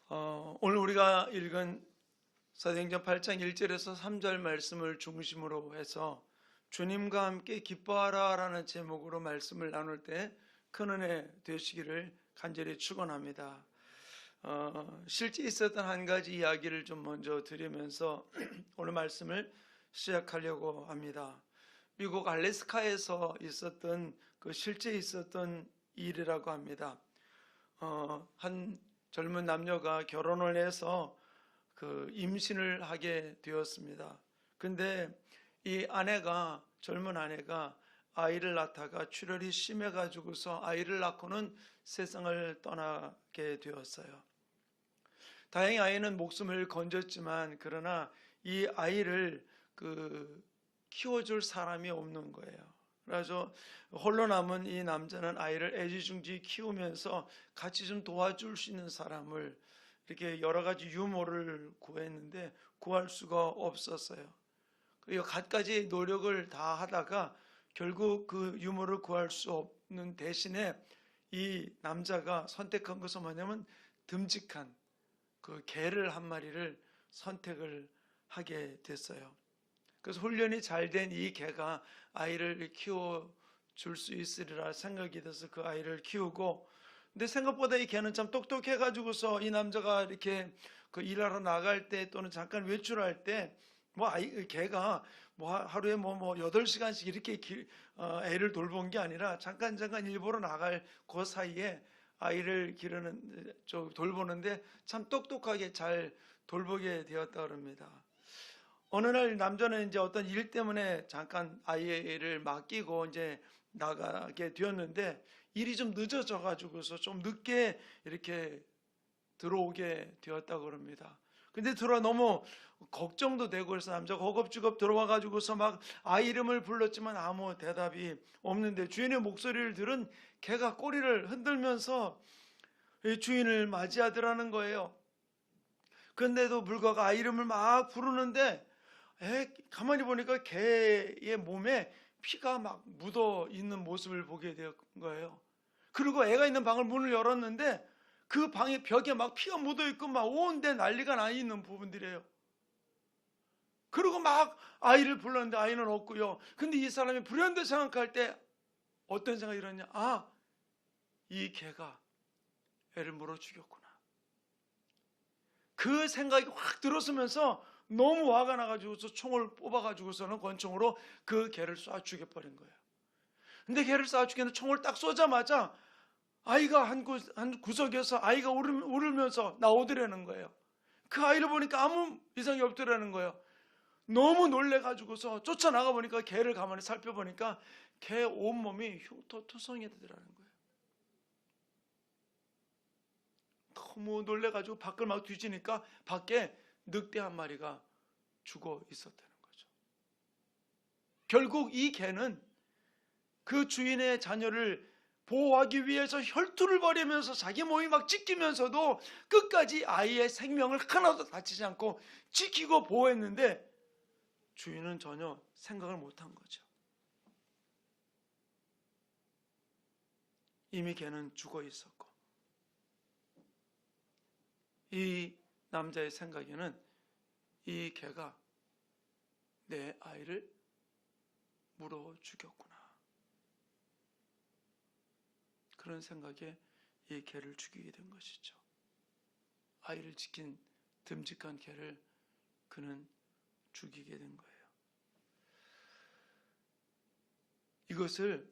오늘 우리가 읽은 사도행전 8장 1절에서 3절 말씀을 중심으로 해서 주님과 함께 기뻐하라 라는 제목으로 말씀을 나눌 때 큰 은혜 되시기를 간절히 축원합니다. 실제 있었던 한 가지 이야기를 좀 먼저 드리면서 오늘 말씀을 시작하려고 합니다. 미국 알래스카에서 있었던 실제 있었던 일이라고 합니다. 한 젊은 남녀가 결혼을 해서 임신을 하게 되었습니다. 근데 이 젊은 아내가 아이를 낳다가 출혈이 심해가지고서 아이를 낳고는 세상을 떠나게 되었어요. 다행히 아이는 목숨을 건졌지만 그러나 이 아이를 키워줄 사람이 없는 거예요. 그래서 홀로 남은 이 남자는 아이를 애지중지 키우면서 같이 좀 도와줄 수 있는 사람을 이렇게 여러 가지 유모를 구했는데 구할 수가 없었어요. 그리고 갖가지 노력을 다 하다가 결국 그 유모를 구할 수 없는 대신에 이 남자가 선택한 것은 뭐냐면 듬직한 개를 한 마리를 선택을 하게 됐어요. 그래서 훈련이 잘 된 이 개가 아이를 키워줄 수 있으리라 생각이 돼서 그 아이를 키우고, 근데 생각보다 이 개는 참 똑똑해가지고서 이 남자가 이렇게 일하러 나갈 때 또는 잠깐 외출할 때 개가 하루에 8시간씩 이렇게 애를 돌본 게 아니라 잠깐 일보러 나갈 그 사이에 아이를 돌보는데 참 똑똑하게 잘 돌보게 되었다 그럽니다. 어느 날 남자는 이제 어떤 일 때문에 잠깐 아이를 맡기고 이제 나가게 되었는데 일이 좀 늦어져 가지고서 좀 늦게 이렇게 들어오게 되었다고 그럽니다. 근데 너무 걱정도 되고 그래서 남자가 허겁지겁 들어와 가지고서 막 아이 이름을 불렀지만 아무 대답이 없는데 주인의 목소리를 들은 개가 꼬리를 흔들면서 주인을 맞이하더라는 거예요. 그런데도 불구하고 아이 이름을 막 부르는데 가만히 보니까 개의 몸에 피가 막 묻어 있는 모습을 보게 된 거예요. 그리고 애가 있는 방을 문을 열었는데 그 방의 벽에 막 피가 묻어 있고 막 온데 난리가 나 있는 부분들이에요. 그리고 막 아이를 불렀는데 아이는 없고요. 근데 이 사람이 불현듯 생각할 때 어떤 생각이 들었냐? 이 개가 애를 물어 죽였구나. 그 생각이 확 들었으면서 너무 화가 나가지고서 총을 뽑아가지고서는 권총으로 그 개를 쏴 죽여버린 거예요. 근데 개를 쏴 죽였는데 총을 딱 쏘자마자 아이가 한 구석에서 아이가 울으면서 나오더라는 거예요. 그 아이를 보니까 아무 이상이 없더라는 거예요. 너무 놀래가지고서 쫓아나가 보니까 개를 가만히 살펴보니까 개 온몸이 흉터투성이 되더라는 거예요. 너무 놀래가지고 밖을 막 뒤지니까 밖에 늑대 한 마리가 죽어 있었다는 거죠. 결국 이 개는 그 주인의 자녀를 보호하기 위해서 혈투를 벌이면서 자기 몸이 막 찢기면서도 끝까지 아이의 생명을 하나도 다치지 않고 지키고 보호했는데 주인은 전혀 생각을 못한 거죠. 이미 개는 죽어 있었고 이 남자의 생각에는 이 개가 내 아이를 물어 죽였구나. 그런 생각에 이 개를 죽이게 된 것이죠. 아이를 지킨 듬직한 개를 그는 죽이게 된 거예요. 이것을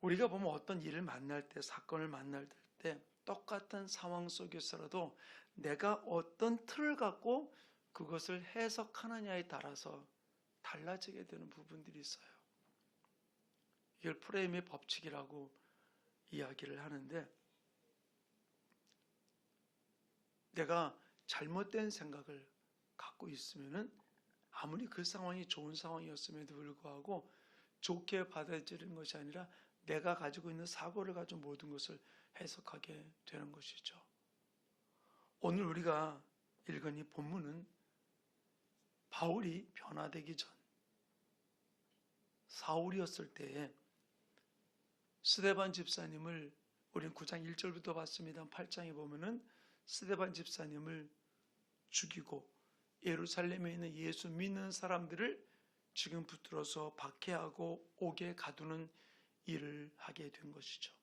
우리가 보면 어떤 일을 만날 때, 사건을 만날 때 똑같은 상황 속에서라도 내가 어떤 틀을 갖고 그것을 해석하느냐에 따라서 달라지게 되는 부분들이 있어요. 이걸 프레임의 법칙이라고 이야기를 하는데, 내가 잘못된 생각을 갖고 있으면은 아무리 그 상황이 좋은 상황이었음에도 불구하고 좋게 받아들이는 것이 아니라 내가 가지고 있는 사고를 가지고 모든 것을 해석하게 되는 것이죠. 오늘 우리가 읽은 이 본문은 바울이 변화되기 전 사울이었을 때에 스데반 집사님을 우리는 9장 1절부터 봤습니다. 8장에 보면은 스데반 집사님을 죽이고 예루살렘에 있는 예수 믿는 사람들을 지금 붙들어서 박해하고 옥에 가두는 일을 하게 된 것이죠.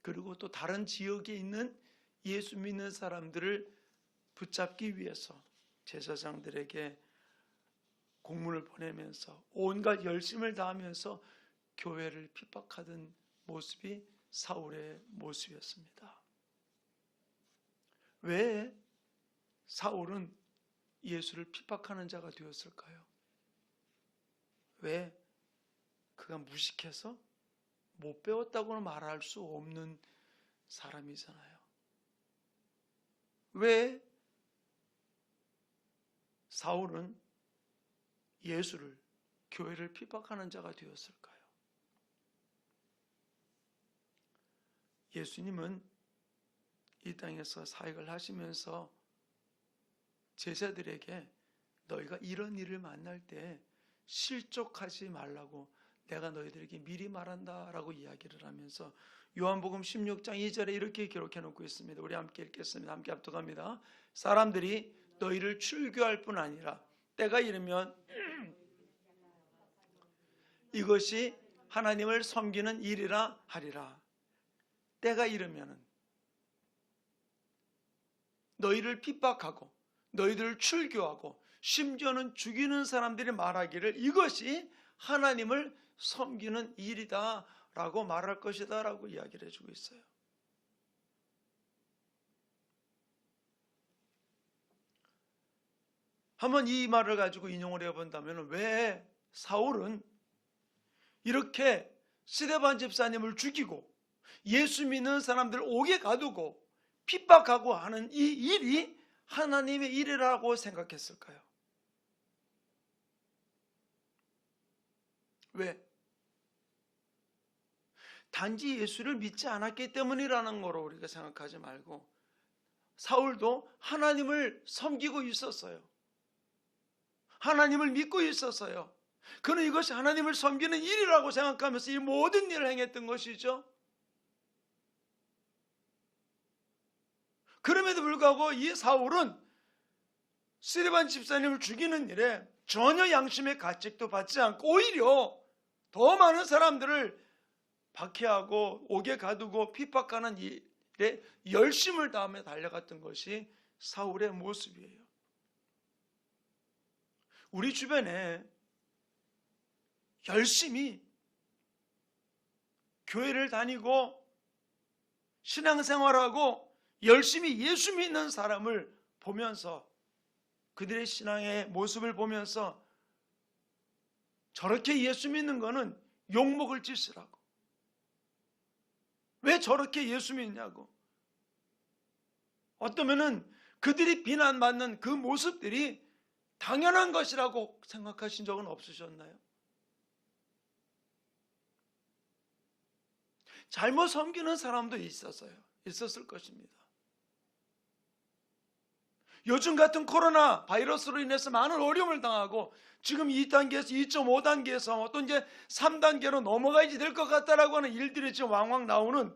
그리고 또 다른 지역에 있는 예수 믿는 사람들을 붙잡기 위해서 제사장들에게 공문을 보내면서 온갖 열심을 다하면서 교회를 핍박하던 모습이 사울의 모습이었습니다. 왜 사울은 예수를 핍박하는 자가 되었을까요? 왜? 그가 무식해서 못 배웠다고는 말할 수 없는 사람이잖아요. 왜 사울은 예수를, 교회를 핍박하는 자가 되었을까요? 예수님은 이 땅에서 사역을 하시면서 제자들에게 너희가 이런 일을 만날 때 실족하지 말라고 내가 너희들에게 미리 말한다 라고 이야기를 하면서 요한복음 16장 2절에 이렇게 기록해 놓고 있습니다. 우리 함께 읽겠습니다. 함께 합독합니다. 사람들이 너희를 출교할 뿐 아니라 때가 이르면 이것이 하나님을 섬기는 일이라 하리라. 때가 이르면 너희를 핍박하고 너희들을 출교하고 심지어는 죽이는 사람들이 말하기를 이것이 하나님을 섬기는 일이다 라고 말할 것이다 라고 이야기를 해주고 있어요. 한번 이 말을 가지고 인용을 해본다면 왜 사울은 이렇게 스데반 집사님을 죽이고 예수 믿는 사람들을 옥에 가두고 핍박하고 하는 이 일이 하나님의 일이라고 생각했을까요? 왜? 단지 예수를 믿지 않았기 때문이라는 거로 우리가 생각하지 말고 사울도 하나님을 섬기고 있었어요. 하나님을 믿고 있었어요. 그는 이것이 하나님을 섬기는 일이라고 생각하면서 이 모든 일을 행했던 것이죠. 그럼에도 불구하고 이 사울은 스데반 집사님을 죽이는 일에 전혀 양심의 가책도 받지 않고 오히려 더 많은 사람들을 박해하고 옥에 가두고 핍박하는 일에 열심을 다하며 달려갔던 것이 사울의 모습이에요. 우리 주변에 열심히 교회를 다니고 신앙생활하고 열심히 예수 믿는 사람을 보면서 그들의 신앙의 모습을 보면서 저렇게 예수 믿는 거는 욕먹을 짓이라고. 왜 저렇게 예수 믿냐고. 어쩌면은 그들이 비난받는 그 모습들이 당연한 것이라고 생각하신 적은 없으셨나요? 잘못 섬기는 사람도 있었을 것입니다. 요즘 같은 코로나 바이러스로 인해서 많은 어려움을 당하고 지금 2단계에서 2.5단계에서 또 이제 3단계로 넘어가야지 될 것 같다라고 하는 일들이 지금 왕왕 나오는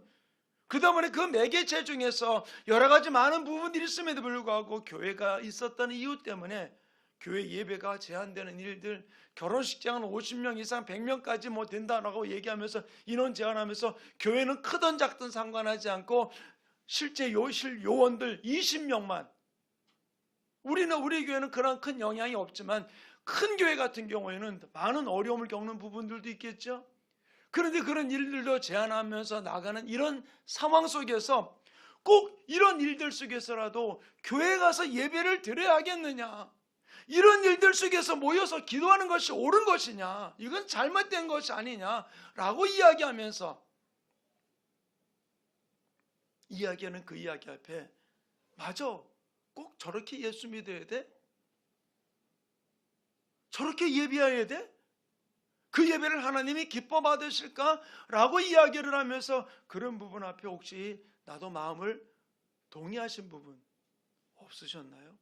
그 때문에 그 매개체 중에서 여러 가지 많은 부분들이 있음에도 불구하고 교회가 있었다는 이유 때문에 교회 예배가 제한되는 일들, 결혼식장은 50명 이상 100명까지 뭐 된다라고 얘기하면서 인원 제한하면서 교회는 크든 작든 상관하지 않고 실제 요원들 20명만. 우리 교회는 그런 큰 영향이 없지만 큰 교회 같은 경우에는 많은 어려움을 겪는 부분들도 있겠죠. 그런데 그런 일들도 제한하면서 나가는 이런 상황 속에서 꼭 이런 일들 속에서라도 교회에 가서 예배를 드려야 하겠느냐, 이런 일들 속에서 모여서 기도하는 것이 옳은 것이냐, 이건 잘못된 것이 아니냐라고 이야기하면서 이야기하는 그 이야기 앞에 맞아, 꼭 저렇게 예수 믿어야 돼? 저렇게 예배해야 돼? 그 예배를 하나님이 기뻐 받으실까? 라고 이야기를 하면서 그런 부분 앞에 혹시 나도 마음을 동의하신 부분 없으셨나요?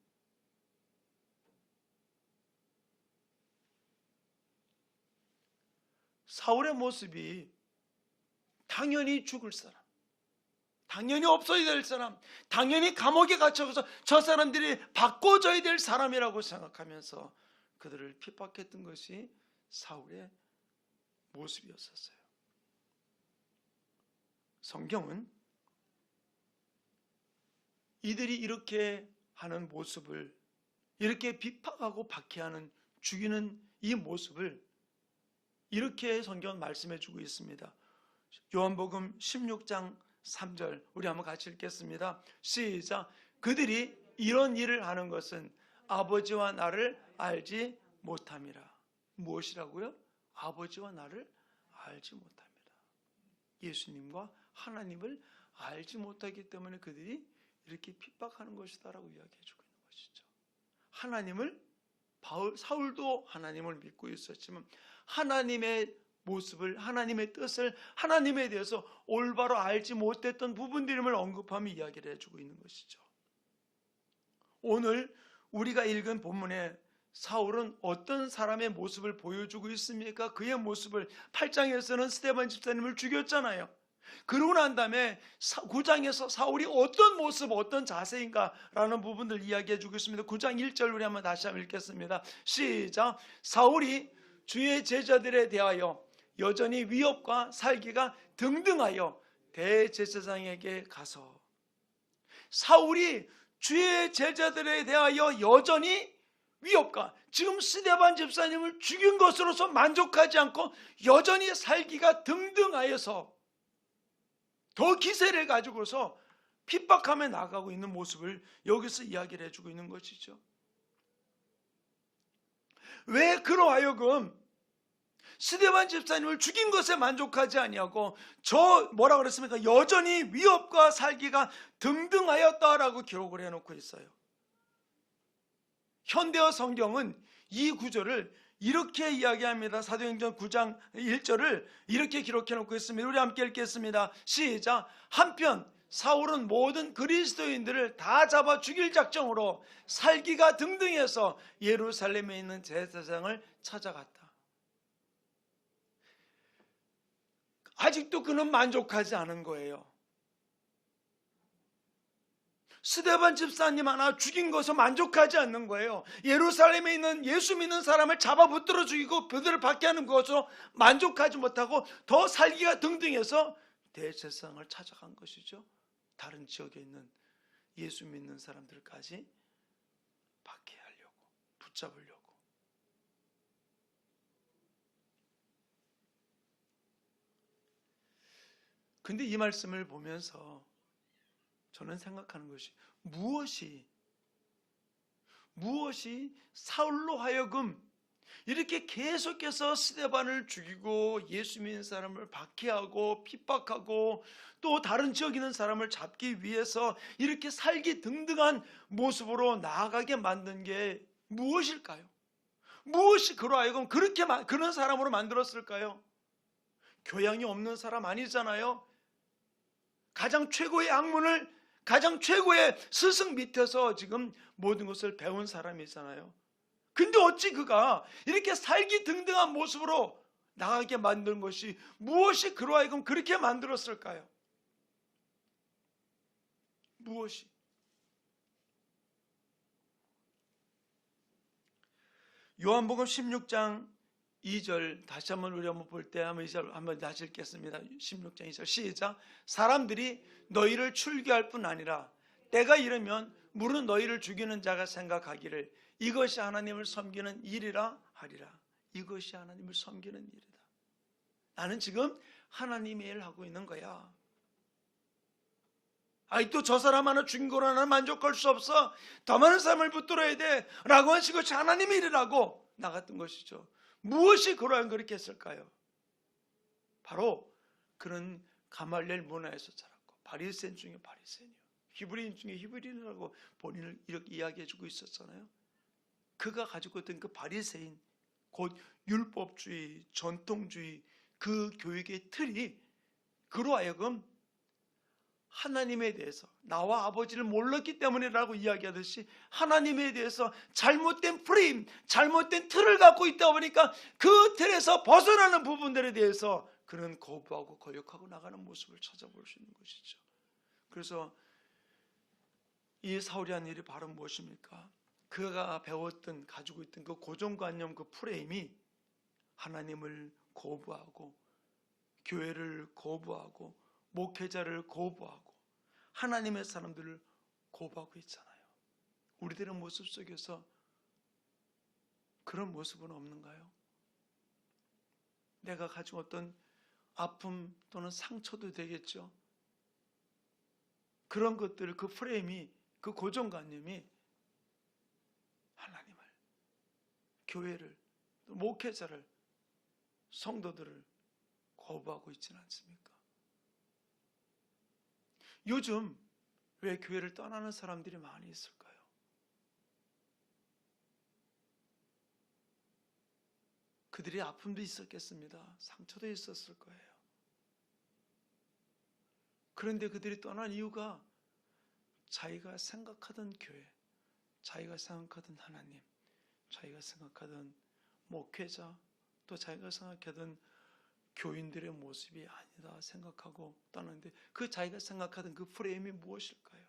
사울의 모습이 당연히 죽을 사람, 당연히 없어야 될 사람, 당연히 감옥에 갇혀서 저 사람들이 바꿔줘야 될 사람이라고 생각하면서 그들을 핍박했던 것이 사울의 모습이었었어요. 성경은 이들이 이렇게 하는 모습을, 이렇게 비판하고 박해하는, 죽이는 이 모습을 이렇게 성경은 말씀해 주고 있습니다. 요한복음 16장 3절 우리 한번 같이 읽겠습니다. 시작. 그들이 이런 일을 하는 것은 아버지와 나를 알지 못함이라. 무엇이라고요? 아버지와 나를 알지 못합니다. 예수님과 하나님을 알지 못하기 때문에 그들이 이렇게 핍박하는 것이다라고 이야기해 주고 있는 것이죠. 하나님을, 사울도 하나님을 믿고 있었지만 하나님의 모습을, 하나님의 뜻을, 하나님에 대해서 올바로 알지 못했던 부분들임을 언급하며 이야기를 해주고 있는 것이죠. 오늘 우리가 읽은 본문에 사울은 어떤 사람의 모습을 보여주고 있습니까? 그의 모습을 8장에서는 스데반 집사님을 죽였잖아요. 그러고 난 다음에 9장에서 사울이 어떤 모습, 어떤 자세인가라는 부분들 이야기해 주고 있습니다. 9장 1절 우리 한번 다시 한번 읽겠습니다. 시작. 사울이 주의 제자들에 대하여 여전히 위협과 살기가 등등하여 대제사장에게 가서, 사울이 주의 제자들에 대하여 여전히 위협과, 지금 스데반 집사님을 죽인 것으로서 만족하지 않고 여전히 살기가 등등하여서 더 기세를 가지고서 핍박하며 나가고 있는 모습을 여기서 이야기를 해주고 있는 것이죠. 왜 그러하여금 스데반 집사님을 죽인 것에 만족하지 아니하고 뭐라 그랬습니까? 여전히 위협과 살기가 등등하였다라고 기록을 해놓고 있어요. 현대어 성경은 이 구절을 이렇게 이야기합니다. 사도행전 9장 1절을 이렇게 기록해 놓고 있습니다. 우리 함께 읽겠습니다. 시작. 한편 사울은 모든 그리스도인들을 다 잡아 죽일 작정으로 살기가 등등해서 예루살렘에 있는 제사장을 찾아갔다. 아직도 그는 만족하지 않은 거예요. 스데반 집사님 하나 죽인 것에 만족하지 않는 거예요. 예루살렘에 있는 예수 믿는 사람을 잡아 붙들어 죽이고 그들을 박해하는 것으로 만족하지 못하고 더 살기가 등등해서 대제사장을 찾아간 것이죠. 다른 지역에 있는 예수 믿는 사람들까지 박해하려고, 붙잡으려고. 근데 이 말씀을 보면서 저는 생각하는 것이, 무엇이 사울로 하여금 이렇게 계속해서 스데반을 죽이고 예수 믿는 사람을 박해하고 핍박하고 또 다른 지역에 있는 사람을 잡기 위해서 이렇게 살기 등등한 모습으로 나아가게 만든 게 무엇일까요? 무엇이 그로 하여금 그런 사람으로 만들었을까요? 교양이 없는 사람 아니잖아요. 가장 최고의 학문을, 가장 최고의 스승 밑에서 지금 모든 것을 배운 사람이잖아요. 근데 어찌 그가 이렇게 살기 등등한 모습으로 나가게 만든 것이, 무엇이 그로 하여금 그렇게 만들었을까요? 무엇이? 요한복음 16장 2절 다시 한번 우리 한번 볼 때 한번 다시 읽겠습니다. 16장 2절 시작. 사람들이 너희를 출교할 뿐 아니라 때가 이르면 물은 너희를 죽이는 자가 생각하기를 이것이 하나님을 섬기는 일이라 하리라. 이것이 하나님을 섬기는 일이다. 나는 지금 하나님의 일을 하고 있는 거야. 또 저 사람 하나 죽인 거로 나는 만족할 수 없어. 더 많은 사람을 붙들어야 돼 라고 한 것이 하나님의 일이라고 나갔던 것이죠. 무엇이 그러한 그렇게 했을까요? 바로 그는 가말리엘 문화에서 자랐고 바리새인 중에 바리새인이요, 히브리인 중에 히브리인이라고 본인을 이렇게 이야기해주고 있었잖아요. 그가 가지고 있던 그 바리새인, 곧 율법주의, 전통주의, 그 교육의 틀이 그로 하여금 하나님에 대해서 나와 아버지를 몰랐기 때문이라고 이야기하듯이 하나님에 대해서 잘못된 프레임, 잘못된 틀을 갖고 있다 보니까 그 틀에서 벗어나는 부분들에 대해서 그는 거부하고 거역하고 나가는 모습을 찾아볼 수 있는 것이죠. 그래서 이 사울이 한 일이 바로 무엇입니까? 그가 배웠던, 가지고 있던 그 고정관념, 그 프레임이 하나님을 거부하고 교회를 거부하고 목회자를 거부하고 하나님의 사람들을 거부하고 있잖아요. 우리들의 모습 속에서 그런 모습은 없는가요? 내가 가진 어떤 아픔 또는 상처도 되겠죠. 그런 것들, 그 프레임이, 그 고정관념이 하나님을, 교회를, 목회자를, 성도들을 거부하고 있지는 않습니까? 요즘 왜 교회를 떠나는 사람들이 많이 있을까요? 그들의 아픔도 있었겠습니다. 상처도 있었을 거예요. 그런데 그들이 떠난 이유가 자기가 생각하던 교회, 자기가 생각하던 하나님, 자기가 생각하던 목회자, 또 자기가 생각하던 교인들의 모습이 아니다 생각하고 떠났는데, 그 자기가 생각하던 그 프레임이 무엇일까요?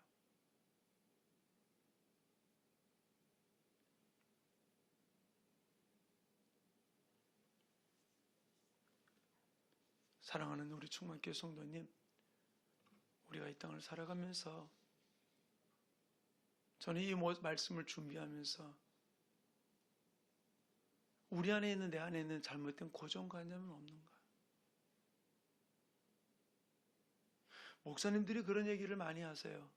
사랑하는 우리 충만교회 성도님, 우리가 이 땅을 살아가면서 저는 이 말씀을 준비하면서 우리 안에 있는, 내 안에 있는 잘못된 고정관념은 없는가? 목사님들이 그런 얘기를 많이 하세요.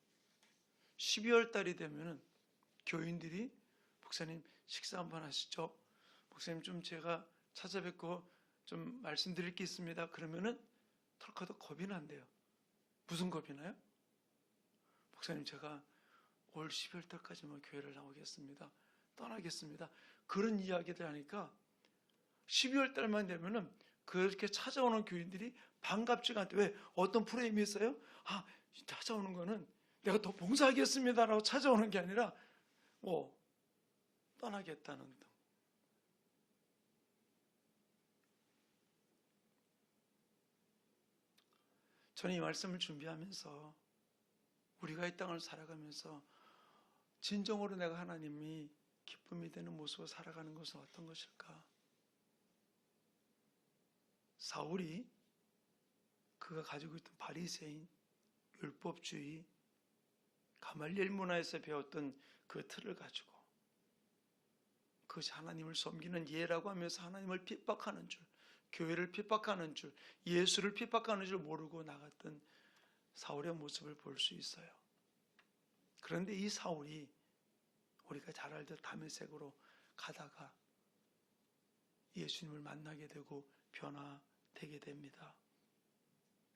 12월 달이 되면은 교인들이 목사님 식사 한번 하시죠. 목사님 좀 제가 찾아뵙고 좀 말씀드릴 게 있습니다. 그러면은 털커덕 겁이 난대요. 무슨 겁이 나요? 목사님 제가 올 12월 달까지만 교회를 나오겠습니다. 떠나겠습니다. 그런 이야기들 하니까 12월 달만 되면은 그렇게 찾아오는 교인들이 반갑지가 않대. 왜? 어떤 프레임이 있어요? 아, 찾아오는 거는 내가 더 봉사하겠습니다라고 찾아오는 게 아니라 떠나겠다는 등. 저는 이 말씀을 준비하면서 우리가 이 땅을 살아가면서 진정으로 내가 하나님이 기쁨이 되는 모습으로 살아가는 것은 어떤 것일까? 사울이 그가 가지고 있던 바리새인, 율법주의, 가말리엘 문화에서 배웠던 그 틀을 가지고 그것이 하나님을 섬기는 예라고 하면서 하나님을 핍박하는 줄, 교회를 핍박하는 줄, 예수를 핍박하는 줄 모르고 나갔던 사울의 모습을 볼 수 있어요. 그런데 이 사울이 우리가 잘 알듯 다메섹으로 가다가 예수님을 만나게 되고 변화되게 됩니다.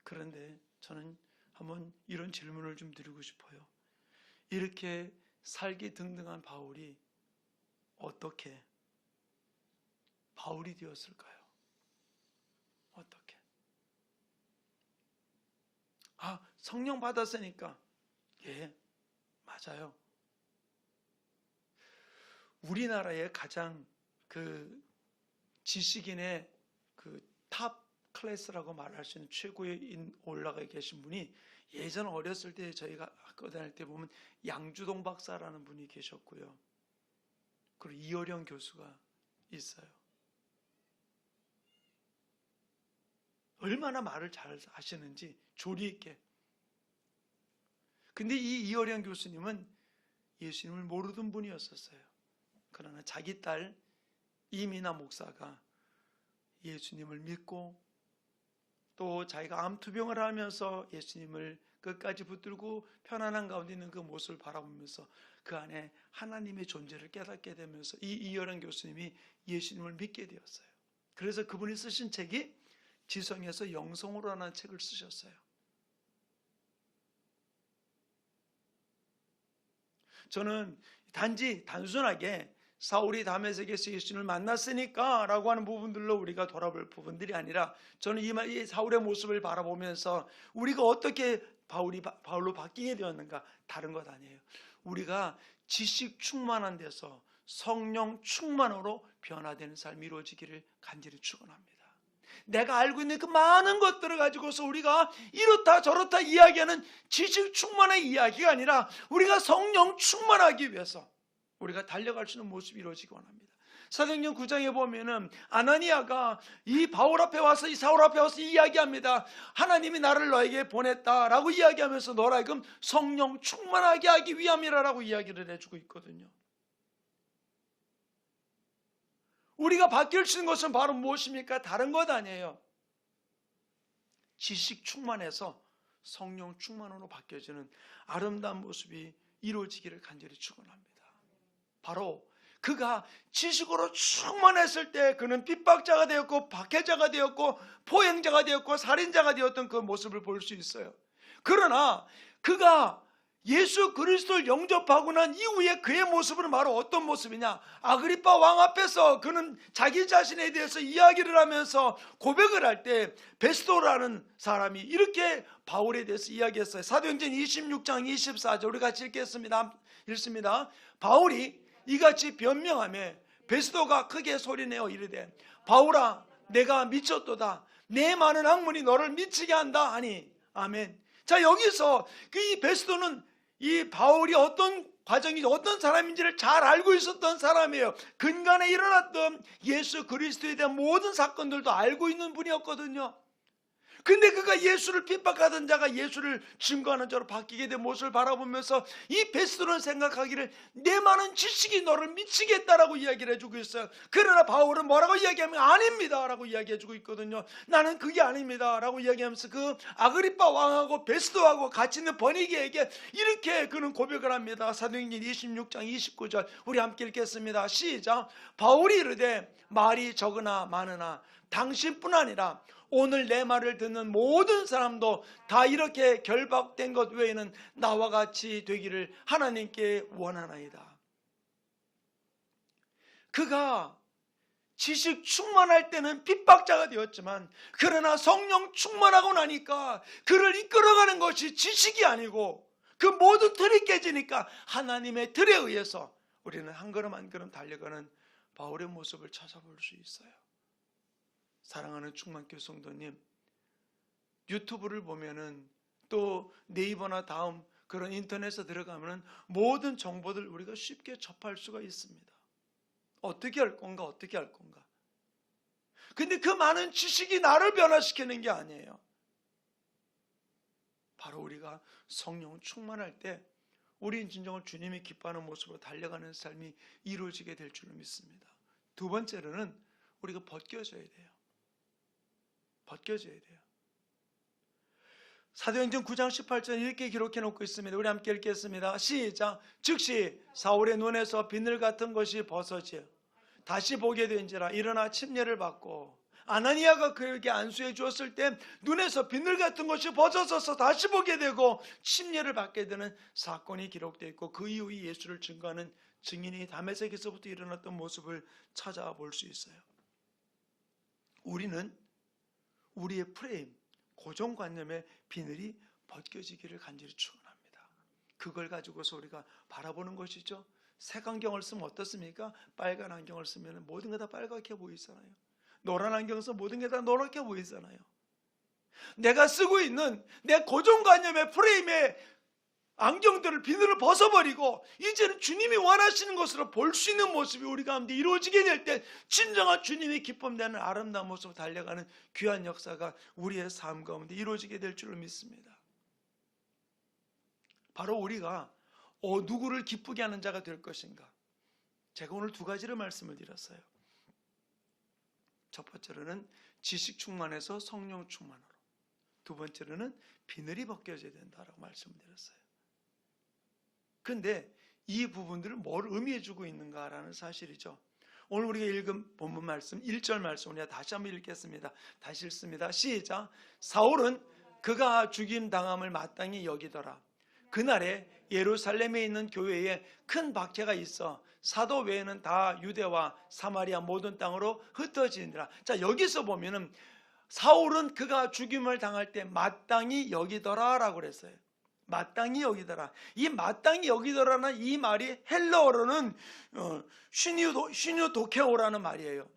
그런데 저는 한번 이런 질문을 좀 드리고 싶어요. 이렇게 살기 등등한 바울이 어떻게 바울이 되었을까요? 어떻게? 성령 받았으니까. 예, 맞아요. 우리나라의 가장 그 지식인의 그 탑 클래스라고 말할 수 있는 최고에 올라가 계신 분이 예전 어렸을 때 저희가 학교 다닐 때 보면 양주동 박사라는 분이 계셨고요. 그리고 이어령 교수가 있어요. 얼마나 말을 잘 하시는지 조리 있게. 근데 이 이어령 교수님은 예수님을 모르던 분이었었어요. 그러나 자기 딸 이미나 목사가 예수님을 믿고 또 자기가 암투병을 하면서 예수님을 끝까지 붙들고 편안한 가운데 있는 그 모습을 바라보면서 그 안에 하나님의 존재를 깨닫게 되면서 이 이어령 교수님이 예수님을 믿게 되었어요. 그래서 그분이 쓰신 책이 지성에서 영성으로라는 책을 쓰셨어요. 저는 단순하게 사울이 다메섹에서 예수님을 만났으니까 라고 하는 부분들로 우리가 돌아볼 부분들이 아니라 저는 이 사울의 모습을 바라보면서 우리가 어떻게 바울로 바뀌게 되었는가, 다른 것 아니에요. 우리가 지식 충만한 데서 성령 충만으로 변화되는 삶이 이루어지기를 간절히 축원합니다. 내가 알고 있는 그 많은 것들을 가지고서 우리가 이렇다 저렇다 이야기하는 지식 충만의 이야기가 아니라 우리가 성령 충만하기 위해서 우리가 달려갈 수 있는 모습이 이루어지기 원합니다. 사도행전 9장에 보면은 아나니아가 이 바울 앞에 와서, 이 사울 앞에 와서 이야기합니다. 하나님이 나를 너에게 보냈다라고 이야기하면서 너라 하여금 성령 충만하게 하기 위함이라고 이야기를 해주고 있거든요. 우리가 바뀔 수 있는 것은 바로 무엇입니까? 다른 것 아니에요. 지식 충만해서 성령 충만으로 바뀌어지는 아름다운 모습이 이루어지기를 간절히 축원합니다. 바로 그가 지식으로 충만했을 때 그는 핍박자가 되었고 박해자가 되었고 포행자가 되었고 살인자가 되었던 그 모습을 볼 수 있어요. 그러나 그가 예수 그리스도를 영접하고 난 이후에 그의 모습은 바로 어떤 모습이냐? 아그리파 왕 앞에서 그는 자기 자신에 대해서 이야기를 하면서 고백을 할 때 베스도라는 사람이 이렇게 바울에 대해서 이야기했어요. 사도행전 26장 24절 우리 같이 읽겠습니다. 읽습니다. 바울이 이같이 변명하며 베스도가 크게 소리내어 이르되 바울아 내가 미쳤도다. 내 많은 학문이 너를 미치게 한다 하니 아멘. 자, 여기서 이 베스도는 이 바울이 어떤 과정인지 어떤 사람인지를 잘 알고 있었던 사람이에요. 근간에 일어났던 예수 그리스도에 대한 모든 사건들도 알고 있는 분이었거든요. 근데 그가 예수를 핍박하던 자가 예수를 증거하는 자로 바뀌게 된 모습을 바라보면서 이 베스도는 생각하기를 내 많은 지식이 너를 미치겠다라고 이야기를 해주고 있어요. 그러나 바울은 뭐라고 이야기하면 아닙니다 라고 이야기해주고 있거든요. 나는 그게 아닙니다 라고 이야기하면서 그 아그리파 왕하고 베스도하고 같이 있는 버니게에게 이렇게 그는 고백을 합니다. 사도행전 26장 29절 우리 함께 읽겠습니다. 시작. 바울이 이르되 말이 적으나 많으나 당신뿐 아니라 오늘 내 말을 듣는 모든 사람도 다 이렇게 결박된 것 외에는 나와 같이 되기를 하나님께 원하나이다. 그가 지식 충만할 때는 핍박자가 되었지만 그러나 성령 충만하고 나니까 그를 이끌어가는 것이 지식이 아니고 그 모든 틀이 깨지니까 하나님의 틀에 의해서 우리는 한 걸음 한 걸음 달려가는 바울의 모습을 찾아볼 수 있어요. 사랑하는 충만교회 성도님, 유튜브를 보면은 또 네이버나 다음 그런 인터넷에 들어가면은 모든 정보들 우리가 쉽게 접할 수가 있습니다. 어떻게 할 건가, 어떻게 할 건가. 근데 그 많은 지식이 나를 변화시키는 게 아니에요. 바로 우리가 성령 충만할 때 우리는 진정으로 주님이 기뻐하는 모습으로 달려가는 삶이 이루어지게 될 줄로 믿습니다. 두 번째로는 우리가 벗겨져야 돼요. 벗겨져야 돼요. 사도행전 9장 18절 이렇게 기록해 놓고 있습니다. 우리 함께 읽겠습니다. 시작. 즉시 사울의 눈에서 비늘 같은 것이 벗어져 다시 보게 된지라 일어나 침례를 받고 아나니아가 그에게 안수해 주었을 때 눈에서 비늘 같은 것이 벗어져서 다시 보게 되고 침례를 받게 되는 사건이 기록되어 있고 그 이후 예수를 증거하는 증인이 다메섹에서부터 일어났던 모습을 찾아볼 수 있어요. 우리는 우리의 프레임, 고정관념의 비늘이 벗겨지기를 간절히 축원합니다. 그걸 가지고서 우리가 바라보는 것이죠. 색안경을 쓰면 어떻습니까? 빨간 안경을 쓰면 모든 게 다 빨갛게 보이잖아요. 노란 안경을 쓰면 모든 게 다 노랗게 보이잖아요. 내가 쓰고 있는 내 고정관념의 프레임의 안경들을 비늘을 벗어버리고 이제는 주님이 원하시는 것으로 볼 수 있는 모습이 우리 가운데 이루어지게 될 때 진정한 주님이 기쁨되는 아름다운 모습으로 달려가는 귀한 역사가 우리의 삶 가운데 이루어지게 될 줄로 믿습니다. 바로 우리가 누구를 기쁘게 하는 자가 될 것인가. 제가 오늘 두 가지를 말씀을 드렸어요. 첫 번째로는 지식 충만해서 성령 충만으로, 두 번째로는 비늘이 벗겨져야 된다라고 말씀을 드렸어요. 그런데 이 부분들을 뭘 의미해주고 있는가라는 사실이죠. 오늘 우리가 읽은 본문 말씀 1절 말씀 우리가 다시 한번 읽겠습니다. 다시 읽습니다. 시작. 사울은 그가 죽임 당함을 마땅히 여기더라. 그날에 예루살렘에 있는 교회에 큰 박해가 있어 사도 외에는 다 유대와 사마리아 모든 땅으로 흩어지니라. 자, 여기서 보면은 사울은 그가 죽임을 당할 때 마땅히 여기더라라고 그랬어요. 마땅히 여기더라. 이 마땅히 여기더라는 이 말이 헬라어로는 시뉴도케오라는 말이에요.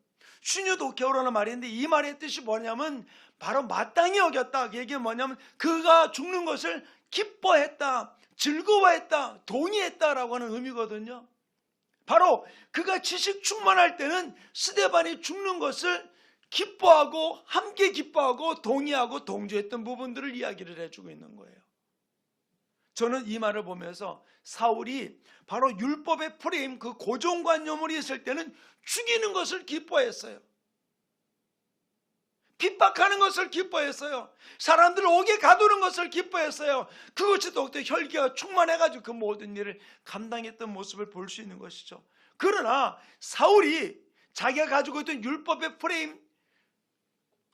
슈뉴도케오라는 말이 있는데 이 말의 뜻이 뭐냐면 바로 마땅히 여겼다. 이게 뭐냐면 그가 죽는 것을 기뻐했다, 즐거워했다, 동의했다라고 하는 의미거든요. 바로 그가 지식 충만할 때는 스데반이 죽는 것을 기뻐하고 함께 기뻐하고 동의하고 동조했던 부분들을 이야기를 해주고 있는 거예요. 저는 이 말을 보면서 사울이 바로 율법의 프레임, 그 고정관념을 있을 때는 죽이는 것을 기뻐했어요. 핍박하는 것을 기뻐했어요. 사람들을 옥에 가두는 것을 기뻐했어요. 그것이 더욱더 혈기가 충만해가지고 그 모든 일을 감당했던 모습을 볼 수 있는 것이죠. 그러나 사울이 자기가 가지고 있던 율법의 프레임,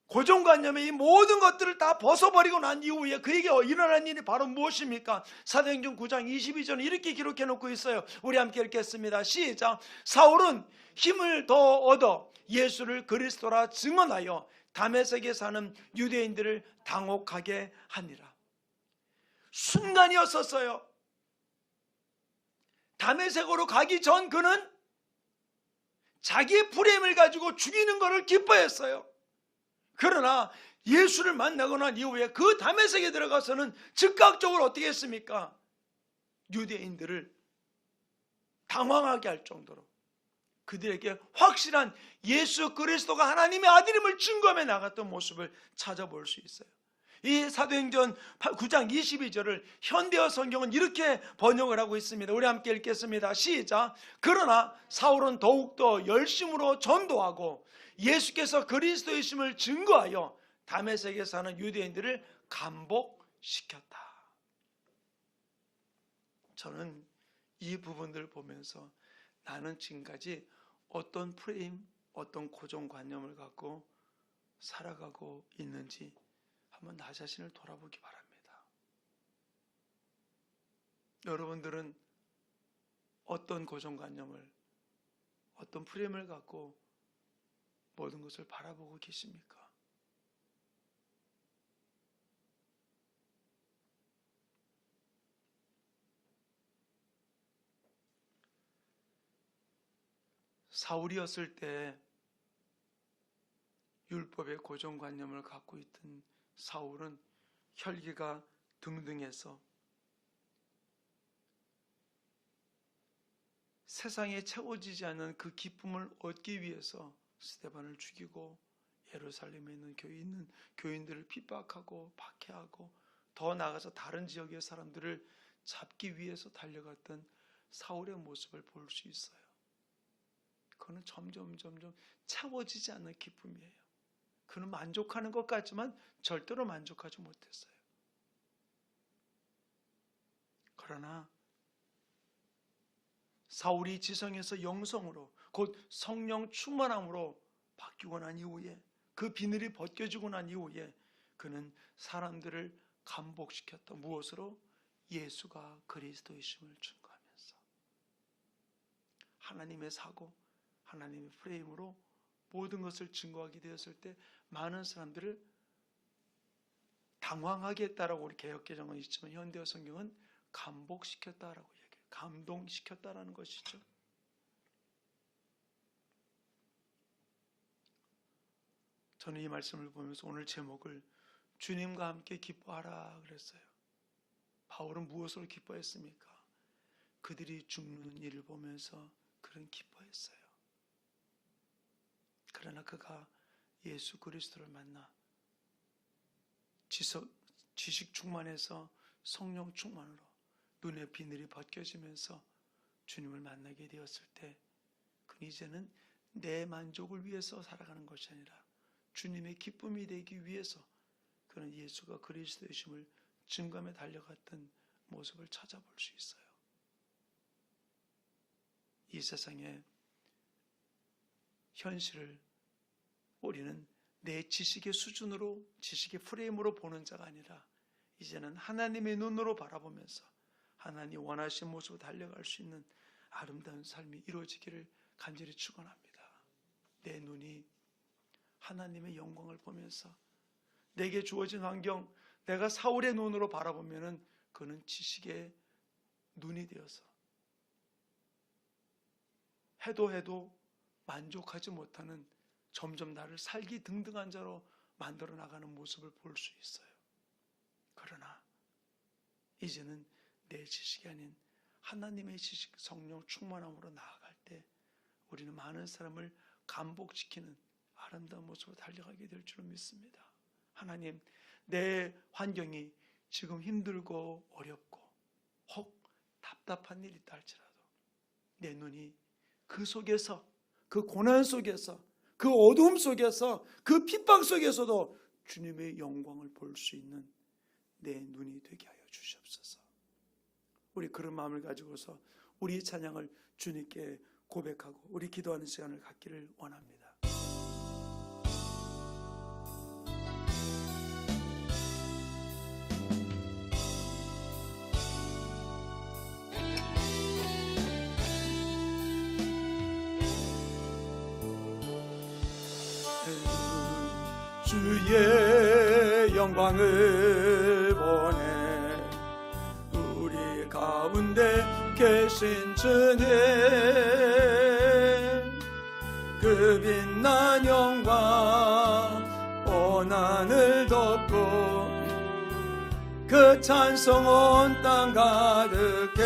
고정관념의 이 모든 것들을 다 벗어버리고 난 이후에 그에게 일어난 일이 바로 무엇입니까? 사도행전 9장 22절에 이렇게 기록해 놓고 있어요. 우리 함께 읽겠습니다. 시작. 사울은 힘을 더 얻어 예수를 그리스도라 증언하여 다메섹에 사는 유대인들을 당혹하게 하니라. 순간이었었어요. 다메섹으로 가기 전 그는 자기의 프레임을 가지고 죽이는 것을 기뻐했어요. 그러나 예수를 만나고 난 이후에 그 다메섹에 들어가서는 즉각적으로 어떻게 했습니까? 유대인들을 당황하게 할 정도로 그들에게 확실한 예수 그리스도가 하나님의 아들임을 증거하며 나갔던 모습을 찾아볼 수 있어요. 이 사도행전 9장 22절을 현대어 성경은 이렇게 번역을 하고 있습니다. 우리 함께 읽겠습니다. 시작. 그러나 사울은 더욱더 열심으로 전도하고 예수께서 그리스도이심을 증거하여 다메섹에 사는 유대인들을 감복시켰다. 저는 이 부분들을 보면서 나는 지금까지 어떤 프레임, 어떤 고정관념을 갖고 살아가고 있는지 한번 나 자신을 돌아보기 바랍니다. 여러분들은 어떤 고정관념을, 어떤 프레임을 갖고 모든 것을 바라보고 계십니까? 사울이었을 때 율법의 고정관념을 갖고 있던 사울은 혈기가 등등해서 세상에 채워지지 않는 그 기쁨을 얻기 위해서 스데반을 죽이고 예루살렘에 있는 교인들을 핍박하고 박해하고 더 나아가서 다른 지역의 사람들을 잡기 위해서 달려갔던 사울의 모습을 볼 수 있어요. 그거는 점점 채워지지 않는 기쁨이에요. 그는 만족하는 것 같지만 절대로 만족하지 못했어요. 그러나 사울이 지성에서 영성으로 곧 성령 충만함으로 바뀌고 난 이후에 그 비늘이 벗겨지고 난 이후에 그는 사람들을 감복시켰다. 무엇으로? 예수가 그리스도이심을 증거하면서 하나님의 사고, 하나님의 프레임으로 모든 것을 증거하게 되었을 때 많은 사람들을 당황하게 했다라고 우리 개역개정은 있지만 현대어 성경은 감복시켰다라고 얘기해요. 감동시켰다라는 것이죠. 저는 이 말씀을 보면서 오늘 제목을 주님과 함께 기뻐하라 그랬어요. 바울은 무엇으로 기뻐했습니까? 그들이 죽는 일을 보면서 그는 기뻐했어요. 그러나 그가 예수 그리스도를 만나 지식 충만해서 성령 충만으로 눈의 비늘이 벗겨지면서 주님을 만나게 되었을 때 그는 이제는 내 만족을 위해서 살아가는 것이 아니라 주님의 기쁨이 되기 위해서 그는 예수가 그리스도이심을 증거하며 달려갔던 모습을 찾아볼 수 있어요. 이 세상의 현실을 우리는 내 지식의 수준으로, 지식의 프레임으로 보는 자가 아니라 이제는 하나님의 눈으로 바라보면서 하나님 원하신 모습으로 달려갈 수 있는 아름다운 삶이 이루어지기를 간절히 축원합니다. 내 눈이 하나님의 영광을 보면서 내게 주어진 환경, 내가 사울의 눈으로 바라보면은 그는 지식의 눈이 되어서 해도 만족하지 못하는 점점 나를 살기 등등한 자로 만들어 나가는 모습을 볼 수 있어요. 그러나 이제는 내 지식이 아닌 하나님의 지식, 성령 충만함으로 나아갈 때 우리는 많은 사람을 감복시키는 아름다운 모습으로 달려가게 될 줄을 믿습니다. 하나님, 내 환경이 지금 힘들고 어렵고 혹 답답한 일이 있다 할지라도 내 눈이 그 속에서, 그 고난 속에서, 그 어두움 속에서, 그 핍박 속에서도 주님의 영광을 볼 수 있는 내 눈이 되게 하여 주시옵소서. 우리 그런 마음을 가지고서 우리 찬양을 주님께 고백하고 우리 기도하는 시간을 갖기를 원합니다. 주의 영광을 보내 우리 가운데 계신 주님, 그 빛난 영광 온 하늘 덮고 그 찬송 온 땅 가득해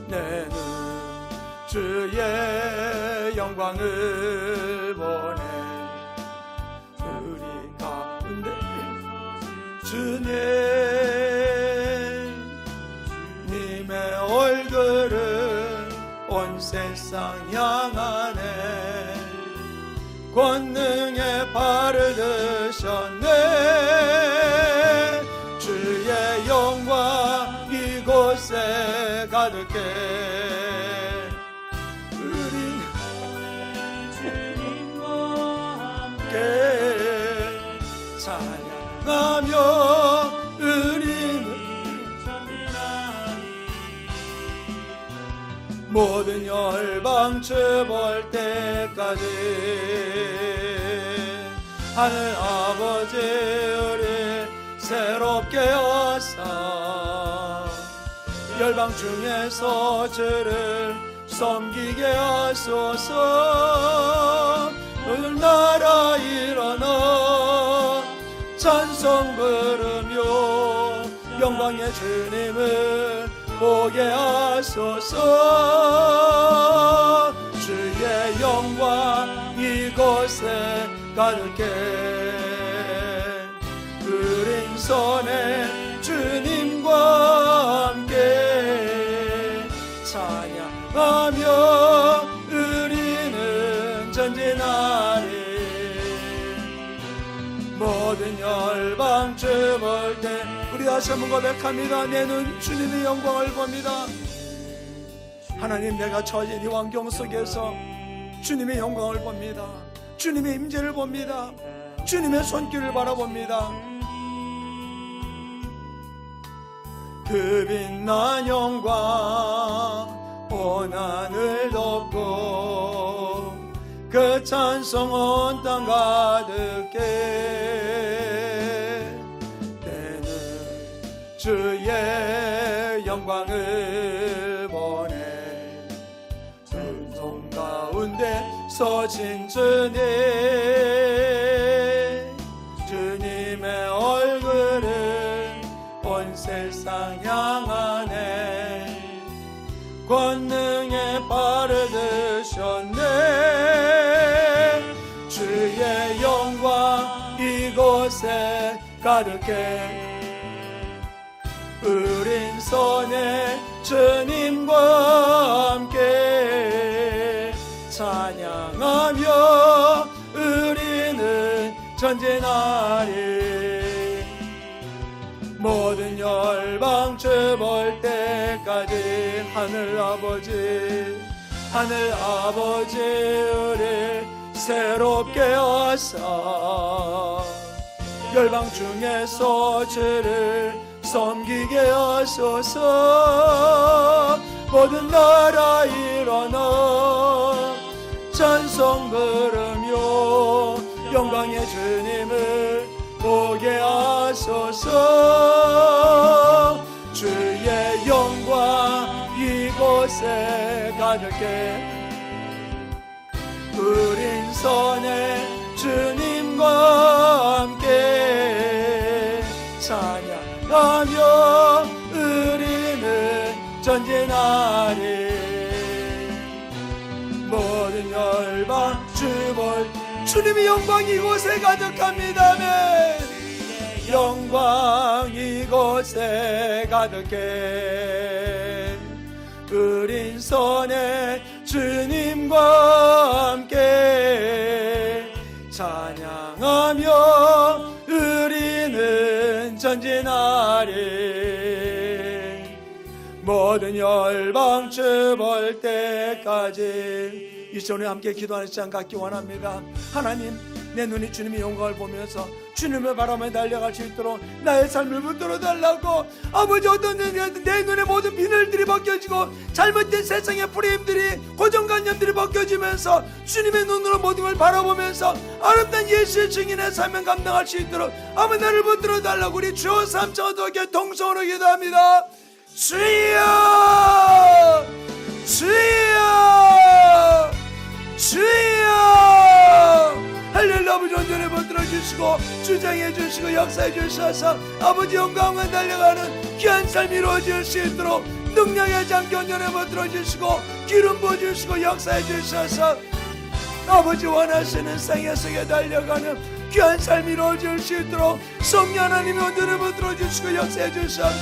내 눈 주의 영광을 보내 주님의 얼굴은 온 세상 향하네 권능의 발을 드셨네 주의 영광 이곳에 가득해 우리 주님과 함께 찬양하며 우리는 모든 열방 주볼 때까지 하늘 아버지 우리 새롭게 하사 열방 중에서 주를 섬기게 하소서 오늘 나라 일어나 찬송 부르며 영광의 주님을 보게 하소서 주의 영광 이곳에 가득해 우린 손에 주님과 함께 찬양하며 우리는 전진하리 모든 열방 주볼 때 우리 다시 한번 고백합니다. 내 눈 주님의 영광을 봅니다. 하나님 내가 처진 이 환경 속에서 주님의 영광을 봅니다. 주님의 임재를 봅니다. 주님의 손길을 바라봅니다. 그 빛난 영광 온 하늘 덮고 그 찬송 온 땅 가득해 내는 주의 영광을 보내 찬송 가운데 서신 주님 주님의 얼굴을 온 세상 향하네 권능의 발을 드셨네 주의 영광 이곳에 가득해 우린 손에 주님과 함께 찬양하며 우리는 전진하리 모든 열방 주볼 때까지 하늘 아버지 우리 새롭게 하사 열방 중에서 주를 섬기게 하소서 모든 나라 일어나 찬송 부르며 영광의 주님을 보게 하소서 주의 영광 이곳에 가득해 손에 주님과 함께 찬양하며 우리는 전진하리. 모든 열방 주볼 주님의 영광이 이곳에 가득합니다. 아멘. 영광 이곳에 가득해. 우린 손에 주님과 함께 찬양하며 우리는 전진하리. 모든 열방 주볼 때까지. 이 시간에 함께 기도하는 시간 갖기 원합니다. 하나님, 내 눈이 주님의 영광을 보면서 주님을 바라며 달려갈 수 있도록 나의 삶을 붙들어 달라고. 아버지, 어떤 내 눈에 모든 비늘들이 벗겨지고 잘못된 세상의 프레임들이, 고정관념들이 벗겨지면서 주님의 눈으로 모든 걸 바라보면서 아름다운 예수의 증인의 삶을 감당할 수 있도록 아버지 나를 붙들어 달라고. 우리 주 3차 어떻게 동성으로 기도합니다. 주여, 주여, 주여. 할렐루야. 아버지 온전히 붙들어 주시고 주장해 주시고 역사해 주셔서 아버지 영광과 달려가는 귀한 삶이 이루어질 수 있도록 능력의 장기 온전히 붙들어 주시고 기름 부어주시고 역사해 주셔서 아버지 원하시는 생애 속에 달려가는 귀한 삶이 이루어질 수 있도록 성령 하나님이 온전히 붙들어 주시고 역사해 주셔서